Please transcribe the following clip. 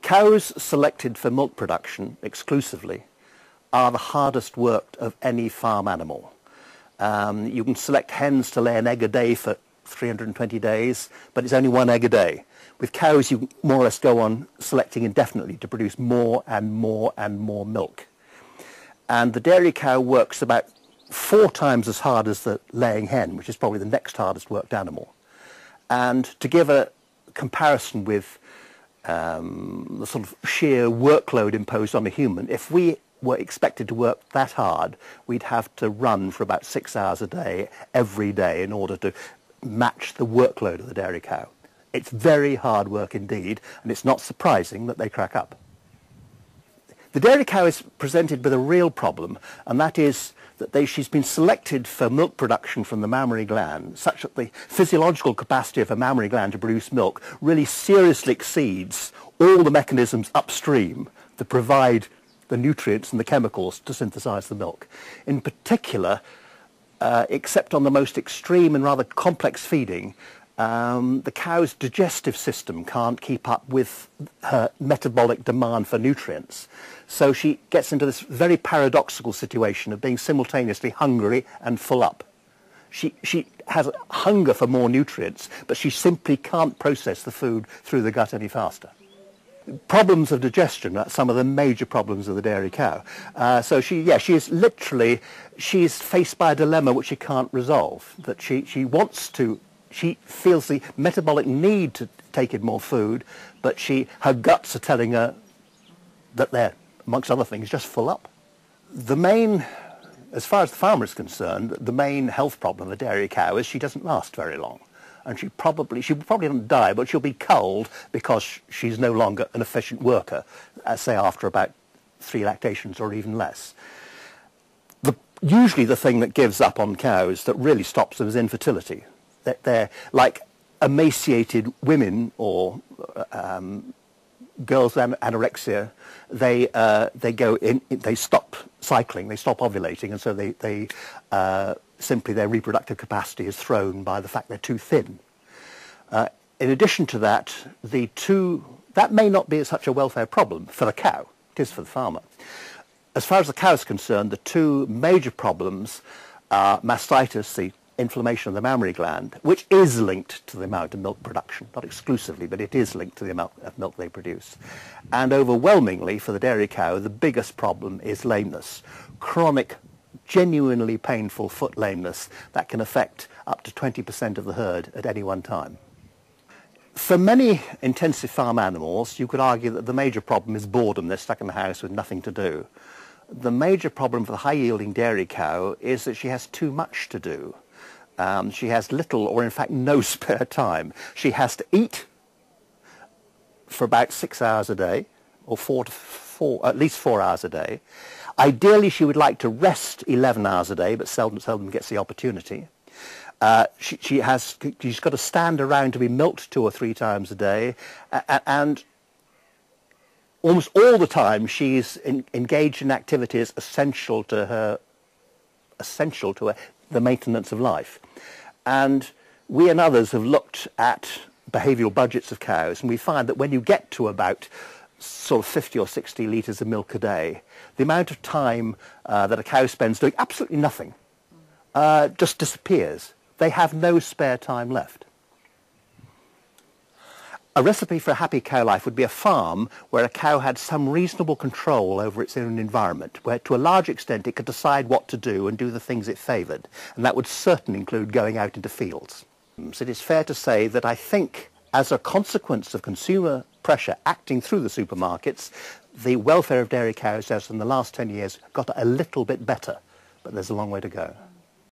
Cows selected for milk production exclusively are the hardest worked of any farm animal. You can select hens to lay an egg a day for 320 days, but it's only one egg a day. With cows, you more or less go on selecting indefinitely to produce more and more and more milk. And the dairy cow works about 4 times as hard as the laying hen, which is probably the next hardest worked animal. And to give a comparison with the sort of sheer workload imposed on a human, if we were expected to work that hard, we'd have to run for about 6 hours a day, every day, in order to match the workload of the dairy cow. It's very hard work indeed, and it's not surprising that they crack up. The dairy cow is presented with a real problem, and that is that she's been selected for milk production from the mammary gland, such that the physiological capacity of a mammary gland to produce milk really seriously exceeds all the mechanisms upstream that provide the nutrients and the chemicals to synthesize the milk. In particular, except on the most extreme and rather complex feeding, the cow's digestive system can't keep up with her metabolic demand for nutrients. So she gets into this very paradoxical situation of being simultaneously hungry and full up. She has a hunger for more nutrients, but she simply can't process the food through the gut any faster. Problems of digestion are some of the major problems of the dairy cow. So she's faced by a dilemma which she can't resolve, that she feels the metabolic need to take in more food, but her guts are telling her that they're, amongst other things, just full up. As far as the farmer is concerned, the main health problem of the dairy cow is she doesn't last very long. And she probably doesn't die, but she'll be culled because she's no longer an efficient worker, say after about 3 lactations or even less. Usually the thing that gives up on cows that really stops them is infertility. They're like emaciated women or girls with anorexia. They stop cycling, they stop ovulating, and so simply their reproductive capacity is thrown by the fact they're too thin. In addition to that, that may not be such a welfare problem for the cow. It is for the farmer. As far as the cow is concerned, the 2 major problems are mastitis, the inflammation of the mammary gland, which is linked to the amount of milk production, not exclusively, but it is linked to the amount of milk they produce. And overwhelmingly, for the dairy cow, the biggest problem is lameness, chronic, genuinely painful foot lameness that can affect up to 20% of the herd at any one time. For many intensive farm animals, you could argue that the major problem is boredom. They're stuck in the house with nothing to do. The major problem for the high-yielding dairy cow is that she has too much to do. She has little or in fact no spare time. She has to eat for about 6 hours a day, or at least 4 hours a day. Ideally she would like to rest 11 hours a day, but seldom gets the opportunity. She's got to stand around to be milked 2 or 3 times a day, and almost all the time she's engaged in activities essential to the maintenance of life. And we and others have looked at behavioural budgets of cows, and we find that when you get to about sort of 50 or 60 litres of milk a day, the amount of time that a cow spends doing absolutely nothing just disappears. They have no spare time left. A recipe for a happy cow life would be a farm where a cow had some reasonable control over its own environment, where to a large extent it could decide what to do and do the things it favoured, and that would certainly include going out into fields. So it is fair to say that I think, as a consequence of consumer pressure acting through the supermarkets, the welfare of dairy cows has in the last 10 years got a little bit better, but there's a long way to go.